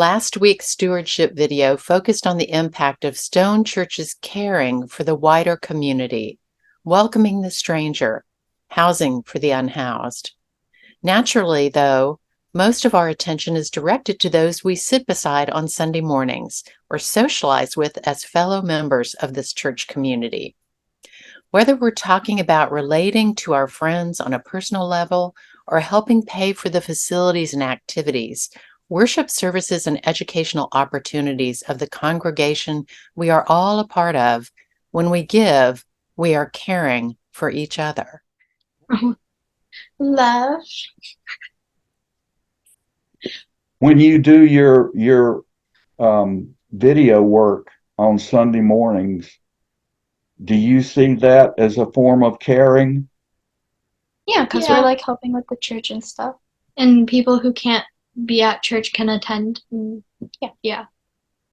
Last week's stewardship video focused on the impact of Stone Church's caring for the wider community, welcoming the stranger, housing for the unhoused. Naturally, though, most of our attention is directed to those we sit beside on Sunday mornings or socialize with as fellow members of this church community. Whether we're talking about relating to our friends on a personal level or helping pay for the facilities and activities, worship services and educational opportunities of the congregation we are all a part of, when we give, we are caring for each other. Love. When you do your video work on Sunday mornings, do you see that as a form of caring? Yeah, because we're like helping with the church and stuff. And people who can't be at church can attend. Yeah.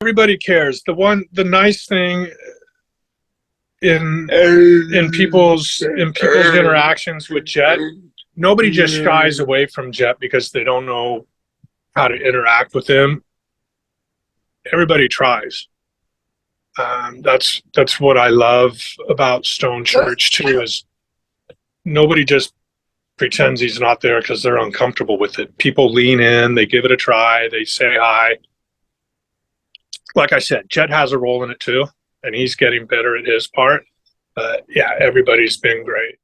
Everybody cares. The nice thing in people's interactions with Jet, nobody just shies away from Jet because they don't know how to interact with him. Everybody tries. That's what I love about Stone Church too, is nobody just pretends he's not there because they're uncomfortable with it. People lean in, they give it a try, they say hi. Like I said, Jet has a role in it too, and he's getting better at his part. But yeah, everybody's been great.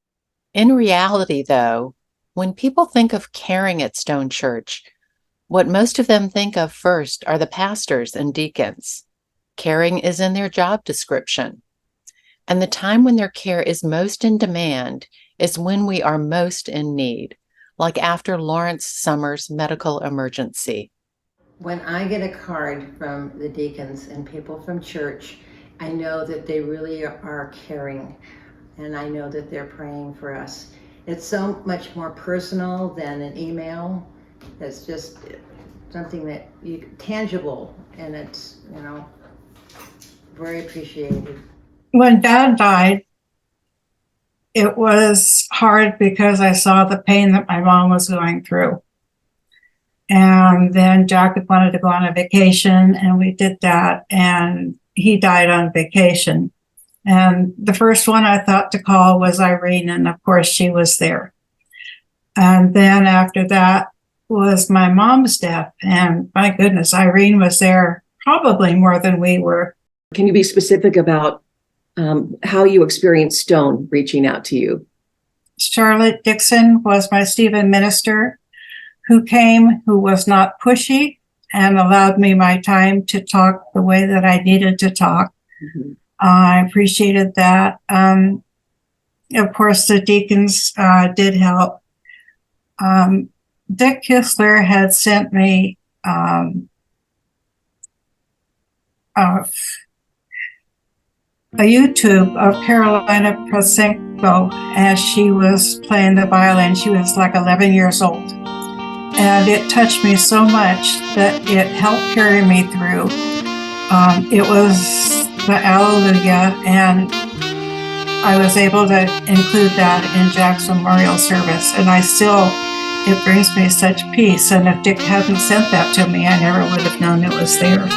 In reality, though, when people think of caring at Stone Church, what most of them think of first are the pastors and deacons. Caring is in their job description. And the time when their care is most in demand is when we are most in need, like after Lawrence Summers' medical emergency. When I get a card from the deacons and people from church, I know that they really are caring, and I know that they're praying for us. It's so much more personal than an email. It's just something that tangible, and it's, very appreciated. When Dad died, it was hard because I saw the pain that my mom was going through. And then Jack wanted to go on a vacation, and we did that, and he died on vacation. And the first one I thought to call was Irene, and of course she was there. And then after that was my mom's death, and my goodness, Irene was there probably more than we were. Can you be specific about how you experienced Stone reaching out to you? Charlotte Dixon was my Stephen minister who came, who was not pushy and allowed me my time to talk the way that I needed to talk. Mm-hmm. I appreciated that. Of course, the deacons did help. Dick Kistler had sent me a YouTube of Carolina Prosenko as she was playing the violin. She was like 11 years old. And it touched me so much that it helped carry me through. It was the Alleluia, and I was able to include that in Jack's memorial service. And it brings me such peace. And if Dick hadn't sent that to me, I never would have known it was there.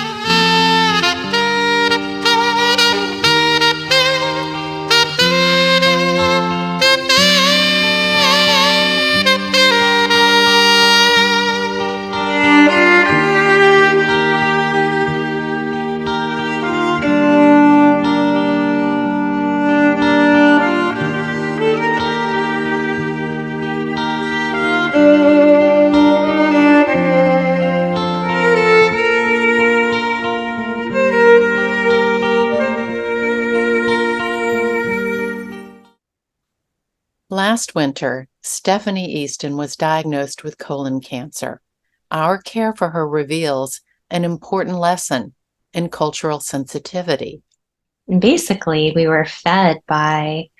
Last winter, Stephanie Easton was diagnosed with colon cancer. Our care for her reveals an important lesson in cultural sensitivity. Basically, we were fed by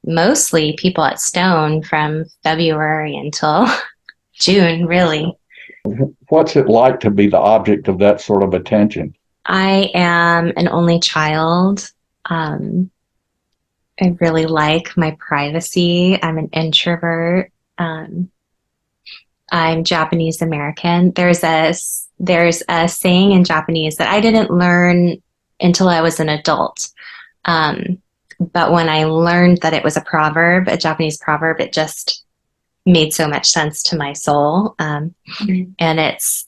mostly people at Stone from February until June, really. What's it like to be the object of that sort of attention? I am an only child. I really like my privacy. I'm an introvert. I'm Japanese American. There's a there's a saying in Japanese that I didn't learn until I was an adult. But when I learned that it was a proverb, a Japanese proverb, it just made so much sense to my soul. And it's,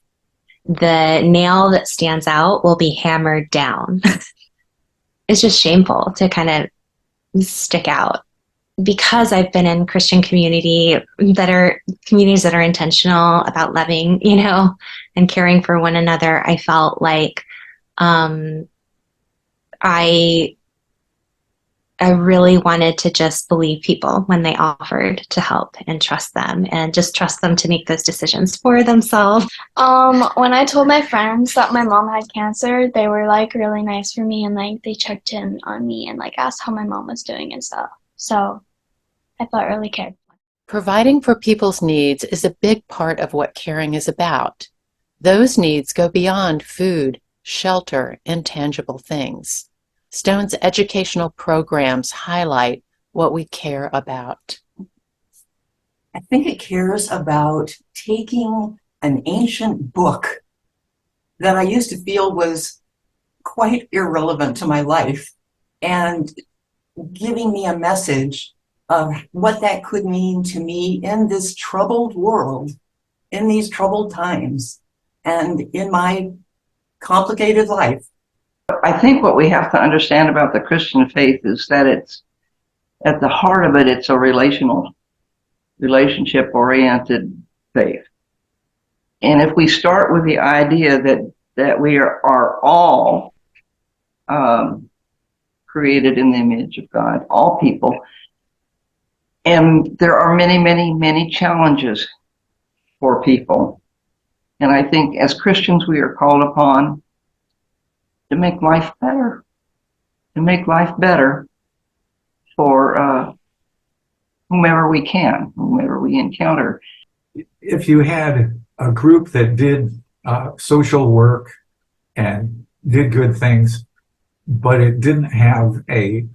the nail that stands out will be hammered down. It's just shameful to kind of stick out. Because I've been in Christian communities that are intentional about loving, and caring for one another, I felt like I really wanted to just believe people when they offered to help and trust them, and just trust them to make those decisions for themselves. When I told my friends that my mom had cancer, they were like really nice for me, and like they checked in on me and like asked how my mom was doing and stuff. So I felt really cared for. Providing for people's needs is a big part of what caring is about. Those needs go beyond food, shelter, and tangible things. Stone's educational programs highlight what we care about. I think it cares about taking an ancient book that I used to feel was quite irrelevant to my life and giving me a message of what that could mean to me in this troubled world, in these troubled times, and in my complicated life. I think what we have to understand about the Christian faith is that it's, at the heart of it, it's a relationship-oriented faith. And if we start with the idea that we are all created in the image of God, all people, and there are many, many, many challenges for people. And I think as Christians, we are called upon to make life better, for whomever we can, whomever we encounter. If you had a group that did social work and did good things, but it didn't have a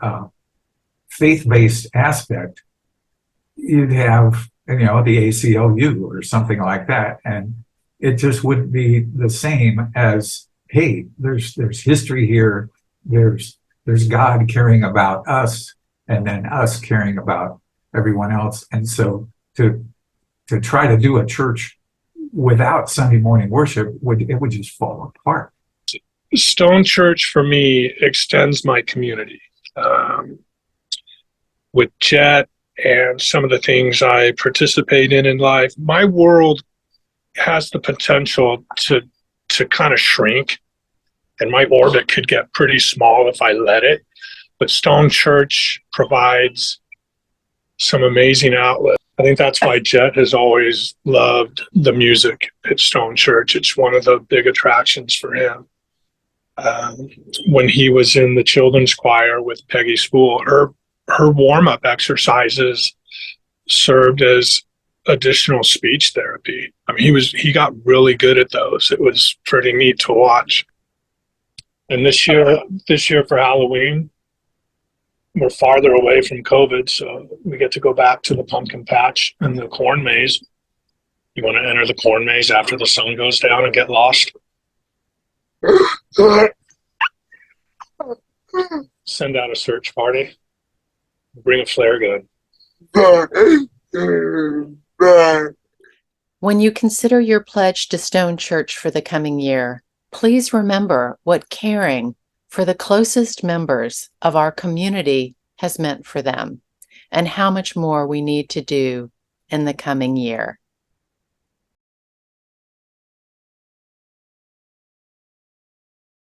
faith-based aspect, you'd have, the ACLU or something like that, and it just wouldn't be the same as, hey, there's history here, there's God caring about us, and then us caring about everyone else. And so to try to do a church without Sunday morning worship, it would just fall apart. Stone Church for me extends my community. With Jet and some of the things I participate in life, my world has the potential to kind of shrink, and my orbit could get pretty small if I let it. But Stone Church provides some amazing outlets. I think that's why Jet has always loved the music at Stone Church. It's one of the big attractions for him. When he was in the children's choir with Peggy Spool, her warm-up exercises served as additional speech therapy. I mean, he got really good at those. It was pretty neat to watch. And this year for Halloween, we're farther away from COVID, so we get to go back to the pumpkin patch and the corn maze. You want to enter the corn maze after the sun goes down and get lost? Send out a search party. Bring a flare gun. When you consider your pledge to Stone Church for the coming year, please remember what caring for the closest members of our community has meant for them, and how much more we need to do in the coming year.